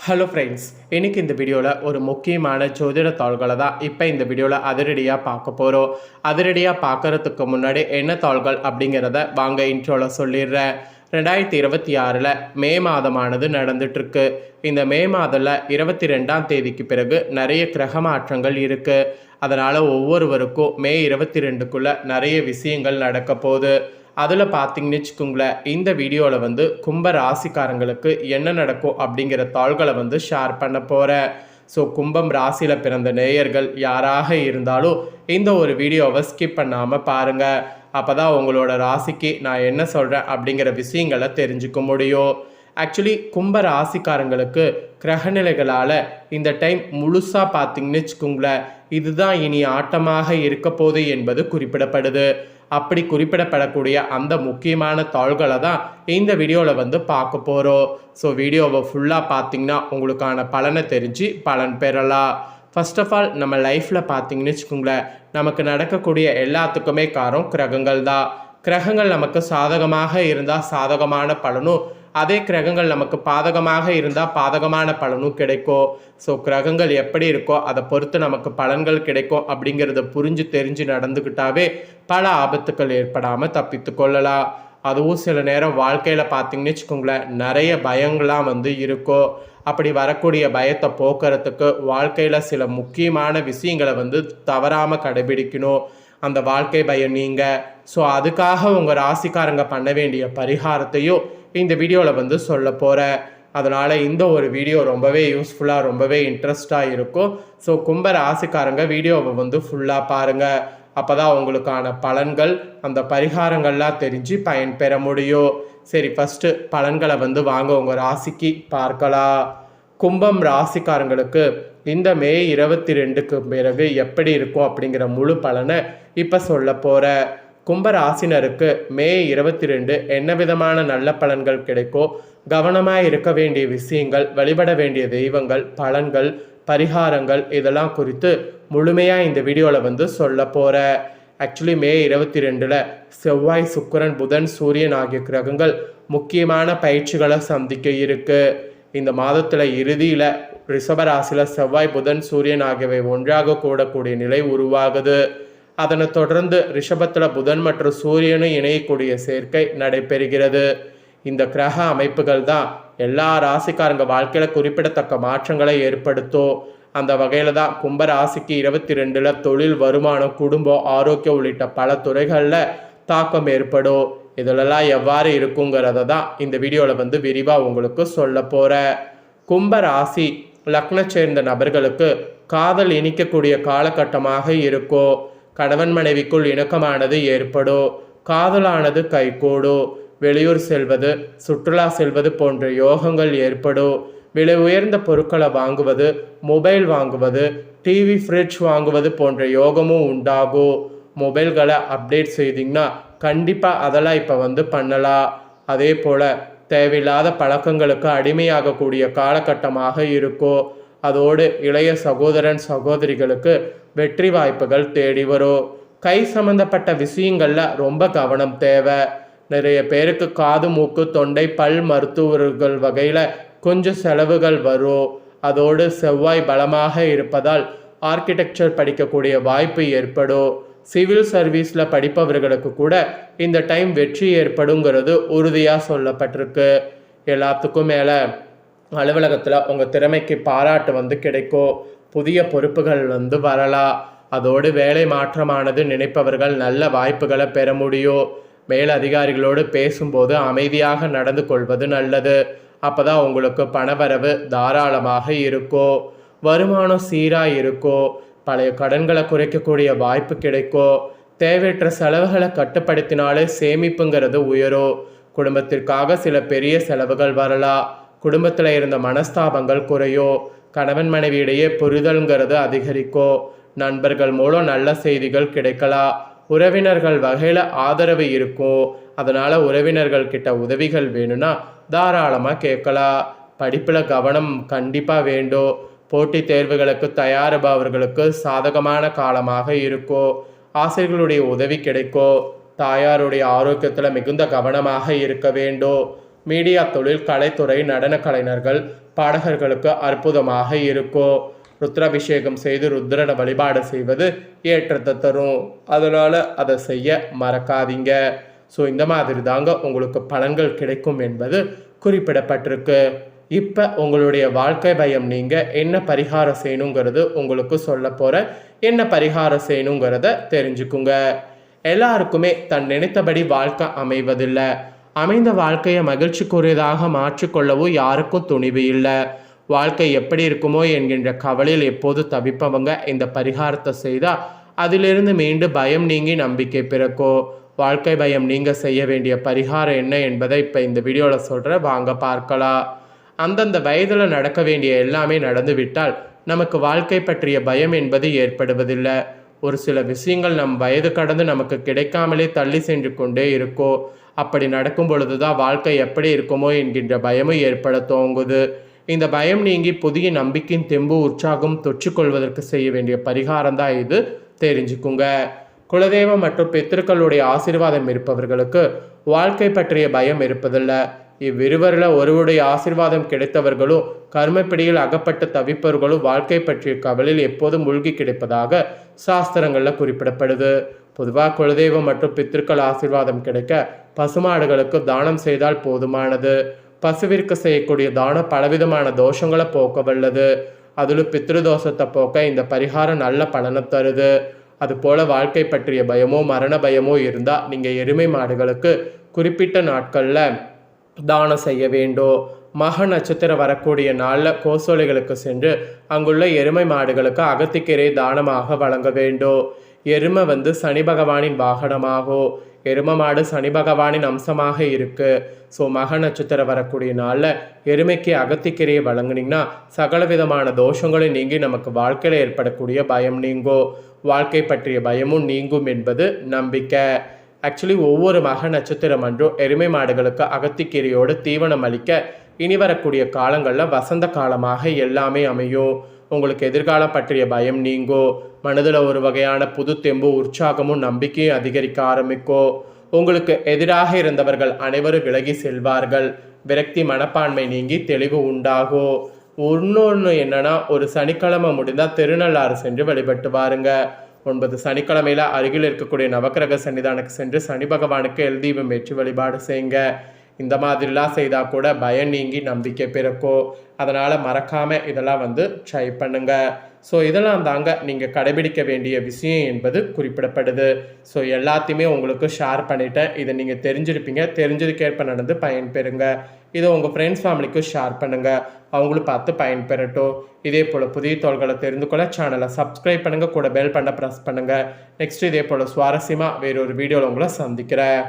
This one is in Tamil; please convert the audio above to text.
ஹலோ ஃப்ரெண்ட்ஸ், இன்றைக்கி இந்த வீடியோவில் ஒரு முக்கியமான ஜோதிட தாள்களை தான் இப்போ இந்த வீடியோவில் அதிரடியாக பார்க்க போகிறோம். அதிரடியாக பார்க்குறதுக்கு முன்னாடி என்ன தாள்கள் அப்படிங்கிறத வாங்க இன்ட்ரோவில் சொல்லிடுறேன். 2026 மே மாதமானது நடந்துட்டுருக்கு. இந்த மே மாதத்தில் 22ஆம் தேதிக்கு பிறகு நிறைய கிரக மாற்றங்கள் இருக்குது. அதனால் ஒவ்வொருவருக்கும் மே 22க்குள்ளே நிறைய விஷயங்கள் நடக்க போகுது. அதில் பார்த்தீங்கன்னு வச்சுக்கோங்களேன், இந்த வீடியோவில் கும்ப ராசிக்காரங்களுக்கு என்ன நடக்கும் அப்படிங்கிற தாள்களை ஷேர் பண்ண போகிறேன். ஸோ கும்பம் ராசியில் பிறந்த நேயர்கள் யாராக இருந்தாலும் இந்த ஒரு வீடியோவை ஸ்கிப் பண்ணாமல் பாருங்கள். அப்போ தான் உங்களோட ராசிக்கு நான் என்ன சொல்கிறேன் அப்படிங்கிற விஷயங்களை தெரிஞ்சுக்க முடியும். ஆக்சுவலி கும்ப ராசிக்காரங்களுக்கு கிரகநிலைகளால் இந்த டைம் முழுசாக பார்த்தீங்கன்னு வச்சுக்கோங்களேன், இதுதான் இனி ஆட்டமாக இருக்க போகுது என்பது குறிப்பிடப்படுது. அப்படி குறிப்பிடப்படக்கூடிய அந்த முக்கியமான தாள்களை தான் இந்த வீடியோவில் பார்க்க போகிறோம். ஸோ வீடியோவை ஃபுல்லாக பார்த்தீங்கன்னா உங்களுக்கான பலனை தெரிஞ்சு பலன் பெறலாம். ஃபர்ஸ்ட் ஆஃப் ஆல், நம்ம லைஃப்பில் பார்த்தீங்கன்னு வச்சுக்கோங்களேன், நமக்கு நடக்கக்கூடிய எல்லாத்துக்குமே காரணம் கிரகங்கள் தான். கிரகங்கள் நமக்கு சாதகமாக இருந்தால் சாதகமான பலனும், அதே கிரகங்கள் நமக்கு பாதகமாக இருந்தால் பாதகமான பலனும் கிடைக்கும். ஸோ கிரகங்கள் எப்படி இருக்கோ அதை பொறுத்து நமக்கு பலன்கள் கிடைக்கும் அப்படிங்கிறத புரிஞ்சு தெரிஞ்சு நடந்துக்கிட்டாவே பல ஆபத்துக்கள் ஏற்படாமல் தப்பித்து கொள்ளலாம். அதுவும் சில நேரம் வாழ்க்கையில் பார்த்தீங்கன்னு வச்சுக்கோங்களேன், நிறைய பயங்கள்லாம் இருக்கும். அப்படி வரக்கூடிய பயத்தை போக்குறதுக்கு வாழ்க்கையில் சில முக்கியமான விஷயங்களை தவறாமல் கடைபிடிக்கணும். அந்த வாழ்க்கை பயம் நீங்கள். ஸோ அதுக்காக உங்கள் ராசிக்காரங்க பண்ண வேண்டிய பரிகாரத்தையும் இந்த வீடியோவில் சொல்ல போகிறேன். அதனால் இந்த ஒரு வீடியோ ரொம்பவே யூஸ்ஃபுல்லாக ரொம்பவே இன்ட்ரெஸ்டாக இருக்கும். ஸோ கும்ப ராசிக்காரங்க வீடியோவை ஃபுல்லாக பாருங்கள். அப்போ தான் உங்களுக்கான பலன்கள் அந்த பரிகாரங்கள்லாம் தெரிஞ்சு பயன் பெற முடியும். சரி, ஃபஸ்ட்டு பலன்களை வாங்க உங்கள் ராசிக்கு பார்க்கலாம். கும்பம் ராசிக்காரங்களுக்கு இந்த மே 22க்கு பிறகு எப்படி இருக்கும் அப்படிங்கிற முழு பலனை இப்போ சொல்ல போகிற கும்ப ராசினருக்கு மே 22 என்ன விதமான நல்ல பலன்கள் கிடைக்கும், கவனமாக இருக்க வேண்டிய விஷயங்கள், வழிபட வேண்டிய தெய்வங்கள், பலன்கள், பரிகாரங்கள் இதெல்லாம் குறித்து முழுமையாக இந்த வீடியோவில் சொல்ல போகிற. ஆக்சுவலி மே 22 செவ்வாய், சுக்கிரன், புதன், சூரியன் ஆகிய கிரகங்கள் முக்கியமான பயிற்சிகளை சந்திக்க இருக்கு. இந்த மாதத்தில் இறுதியில் ரிஷபராசியில் செவ்வாய், புதன், சூரியன் ஆகியவை ஒன்றாக கூடக்கூடிய நிலை உருவாகுது. அதனை தொடர்ந்து ரிஷபத்தில் புதன் மற்றும் சூரியனும் இணையக்கூடிய சேர்க்கை நடைபெறுகிறது. இந்த கிரக அமைப்புகள் தான் எல்லா ராசிக்காரங்க வாழ்க்கையில் குறிப்பிடத்தக்க மாற்றங்களை ஏற்படுத்தும். அந்த வகையில் தான் கும்ப ராசிக்கு 22 தொழில், வருமானம், குடும்பம், ஆரோக்கியம் உள்ளிட்ட பல துறைகளில் தாக்கம் ஏற்படும். இதிலெல்லாம் எவ்வாறு இருக்குங்கிறத தான் இந்த வீடியோவில் விரிவாக உங்களுக்கு சொல்ல போகிறேன். கும்ப ராசி லக்னம் சேர்ந்த நபர்களுக்கு காதல் இனிக்கக்கூடிய காலகட்டமாக இருக்கும். கணவன் மனைவிக்குள் இணக்கமானது ஏற்படும். காதலானது கைகூடும். வெளியூர் செல்வது, சுற்றுலா செல்வது போன்ற யோகங்கள் ஏற்படும். விலை உயர்ந்த பொருட்களை வாங்குவது, மொபைல் வாங்குவது, டிவி, ஃப்ரிட்ஜ் வாங்குவது போன்ற யோகமும் உண்டாகும். மொபைல்களை அப்டேட் செய்திங்கன்னா கண்டிப்பாக அதெல்லாம் இப்போ பண்ணலாம். அதே போல் தேவையில்லாத பழக்கங்களுக்கு அடிமையாகக்கூடிய காலகட்டமாக இருக்கும். அதோடு இளைய சகோதரன் சகோதரிகளுக்கு வெற்றி வாய்ப்புகள் தேடி வரும். கை சம்பந்தப்பட்ட விஷயங்களில் ரொம்ப கவனம் தேவை. நிறைய பேருக்கு காது, மூக்கு, தொண்டை, பல் மருத்துவர்கள் வகையில் கொஞ்சம் செலவுகள் வரும். அதோடு செவ்வாய் பலமாக இருப்பதால் ஆர்கிடெக்சர் படிக்கக்கூடிய வாய்ப்பு ஏற்படும். சிவில் சர்வீஸில் படிப்பவர்களுக்கு கூட இந்த டைம் வெற்றி ஏற்படுங்கிறது உறுதியாக சொல்லப்பட்டிருக்கு. எல்லாத்துக்கும் மேலே அலுவலகத்தில் உங்கள் திறமைக்கு பாராட்டு கிடைக்கும். புதிய பொறுப்புகள் வரலாம். அதோடு வேலை மாற்றமானது நினைப்பவர்கள் நல்ல வாய்ப்புகளை பெற முடியும். மேல் அதிகாரிகளோடு பேசும்போது அமைதியாக நடந்து கொள்வது நல்லது. அப்போ தான் உங்களுக்கு பணவரவு தாராளமாக இருக்கும். வருமானம் சீராக இருக்கும். பழைய கடன்களை குறைக்கக்கூடிய வாய்ப்பு கிடைக்கும். தேவையற்ற செலவுகளை கட்டுப்படுத்தினாலே சேமிப்புங்கிறது உயரும். குடும்பத்திற்காக சில பெரிய செலவுகள் வரலாம். குடும்பத்தில் இருந்த மனஸ்தாபங்கள் குறையும். கணவன் மனைவியிடையே புரிதல்ங்கிறது அதிகரிக்கும். நண்பர்கள் மூலம் நல்ல செய்திகள் கிடைக்கலாம். உறவினர்கள் வகையில் ஆதரவு இருக்கும். அதனால் உறவினர்கள் கிட்ட உதவிகள் வேணும்னா தாராளமாக கேட்கலாம். படிப்பில் கவனம் கண்டிப்பாக வேண்டும். போட்டித் தேர்வுகளுக்கு தயாரிப்பவர்களுக்கு சாதகமான காலமாக இருக்கும். ஆசிரியர்களுடைய உதவி கிடைக்கும். தாயாருடைய ஆரோக்கியத்தில் மிகுந்த கவனமாக இருக்க வேண்டும். மீடியா தொழில், கலைத்துறை, நடன கலைஞர்கள், பாடகர்களுக்கு அற்புதமாக இருக்கும். ருத்ராபிஷேகம் செய்து ருத்ரனை வழிபாடு செய்வது ஏற்றத்தை தரும். அதனால் அதை செய்ய மறக்காதீங்க. ஸோ இந்த மாதிரி தாங்க உங்களுக்கு பலன்கள் கிடைக்கும் என்பது குறிப்பிடப்பட்டிருக்கு. இப்போ உங்களுடைய வாழ்க்கை பயம் நீங்கள் என்ன பரிகாரம் செய்யணுங்கிறது உங்களுக்கு சொல்ல போகிறேன். என்ன பரிகாரம் செய்யணுங்கிறத தெரிஞ்சுக்குங்க. எல்லாருக்குமே தன் நினைத்தபடி வாழ்க்கை அமைவதில்லை. அமைந்த வாழ்க்கையை மகிழ்ச்சிக்குரியதாக மாற்றிக்கொள்ளவும் யாருக்கும் துணிவு இல்லை. வாழ்க்கை எப்படி இருக்குமோ என்கின்ற கவலையில் எப்போது தவிப்பவங்க இந்த பரிகாரத்தை செய்தால் அதிலிருந்து மீண்டும் பயம் நீங்கி நம்பிக்கை பிறக்கும். வாழ்க்கை பயம் நீங்கள் செய்ய வேண்டிய பரிகாரம் என்ன என்பதை இப்போ இந்த வீடியோவில் சொல்கிறேன், வாங்க பார்க்கலாம். அந்தந்த வயதில் நடக்க வேண்டிய எல்லாமே நடந்துவிட்டால் நமக்கு வாழ்க்கை பற்றிய பயம் என்பது ஏற்படுவதில்லை. ஒரு சில விஷயங்கள் நம் வயது கடந்து நமக்கு கிடைக்காமலே தள்ளி சென்று கொண்டே இருக்கோ. அப்படி நடக்கும் பொழுது தான் வாழ்க்கை எப்படி இருக்குமோ என்கின்ற பயமும் ஏற்பட துவங்குது. இந்த பயம் நீங்கி புதிய நம்பிக்கையின் தெம்பு உற்சாகம் தொற்றுக்கொள்வதற்கு செய்ய வேண்டிய பரிகாரம் தான் இது, தெரிஞ்சுக்குங்க. குலதெய்வம் மற்றும் பித்திருக்களுடைய ஆசீர்வாதம் இருப்பவர்களுக்கு வாழ்க்கை பற்றிய பயம் இருப்பதில்லை. இவ்விருவரில் ஒருவருடைய ஆசீர்வாதம் கிடைத்தவர்களும் கர்மப்பிடியில் அகப்பட்டு தவிப்பவர்களும் வாழ்க்கை பற்றிய கவலையில் எப்போதும் மூழ்கி கிடைப்பதாக சாஸ்திரங்களில் குறிப்பிடப்படுது. பொதுவாக குலதெய்வம் மற்றும் பித்திருக்கள் ஆசீர்வாதம் கிடைக்க பசுமாடுகளுக்கு தானம் செய்தால் போதுமானது. பசுவிற்கு செய்யக்கூடிய தானம் பலவிதமான தோஷங்களை போக்க வல்லது. அதில் பித்ரு தோஷத்தை போக்க இந்த பரிகாரம் நல்ல பலனை தருது. அதுபோல் வாழ்க்கை பற்றிய பயமோ மரண பயமோ இருந்தால் நீங்கள் எருமை மாடுகளுக்கு குறிப்பிட்ட நாட்களில் தானம் செய்ய வேண்டும். மக நட்சத்திரம் வரக்கூடிய நாளில் கோசோலைகளுக்கு சென்று அங்குள்ள எருமை மாடுகளுக்கு அகத்திக்கீரை தானமாக வழங்க வேண்டும். எருமை சனி பகவானின் வாகனமாகும். எரும மாடு சனி பகவானின் அம்சமாக இருக்குது. ஸோ மக நட்சத்திரம் வரக்கூடிய நாளில் எருமைக்கு அகத்திக்கீரையை வழங்குனீங்கன்னா சகல விதமான தோஷங்களும் நீங்கி நமக்கு வாழ்க்கையில் ஏற்படக்கூடிய பயம் நீங்கும். வாழ்க்கை பற்றிய பயமும் நீங்கும் என்பது நம்பிக்கை. ஆக்சுவலி ஒவ்வொரு மக நட்சத்திரம் அன்றும் எருமை மாடுகளுக்கு அகத்திக்கீரையோடு தீவனம் அளிக்க இனி வரக்கூடிய காலங்களில் வசந்த காலமாக எல்லாமே அமையும். உங்களுக்கு எதிர்காலம் பற்றிய பயம் நீங்கும். மனதில் ஒரு வகையான புது தெம்பு உற்சாகமும் நம்பிக்கையும் அதிகரிக்க ஆரம்பிக்கும். உங்களுக்கு எதிராக இருந்தவர்கள் அனைவரும் விலகி செல்வார்கள். விரக்தி மனப்பான்மை நீங்கி தெளிவு உண்டாகும். இன்னொன்று என்னன்னா, ஒரு சனிக்கிழமை முடிந்தால் திருநள்ளாறு சென்று வழிபட்டு வாருங்க. 9 சனிக்கிழமையில் அருகில் இருக்கக்கூடிய நவக்கிரக சன்னிதானத்துக்கு சென்று சனி பகவானுக்கு எல்தீபம் ஏற்றி வழிபாடு செய்யுங்க. இந்த மாதிரிலாம் செய்தால் கூட பயம் நீங்கி நம்பிக்கை பிறக்கும். அதனால் மறக்காமல் இதெல்லாம் ட்ரை பண்ணுங்க. ஸோ இதெல்லாம் தாங்க நீங்கள் கடைபிடிக்க வேண்டிய விஷயம் என்பது குறிப்பிடப்படுது. ஸோ எல்லாத்தையுமே உங்களுக்கு ஷேர் பண்ணிட்டேன். இதை நீங்கள் தெரிஞ்சிருப்பீங்க. தெரிஞ்சதுக்கேற்ப நடந்து பயன்பெறுங்க. இதை உங்கள் ஃப்ரெண்ட்ஸ் ஃபேமிலிக்கும் ஷேர் பண்ணுங்கள். அவங்களும் பார்த்து பயன்பெறட்டும். இதே போல் புதிய தகவல்களை தெரிந்து கொள்ள சேனலை சப்ஸ்கிரைப் பண்ணுங்கள். கூட பெல் பண்ண ப்ரெஸ் பண்ணுங்கள். நெக்ஸ்ட் இதே போல் சுவாரஸ்யமாக வேறொரு வீடியோவில் உங்களை சந்திக்கிறேன்.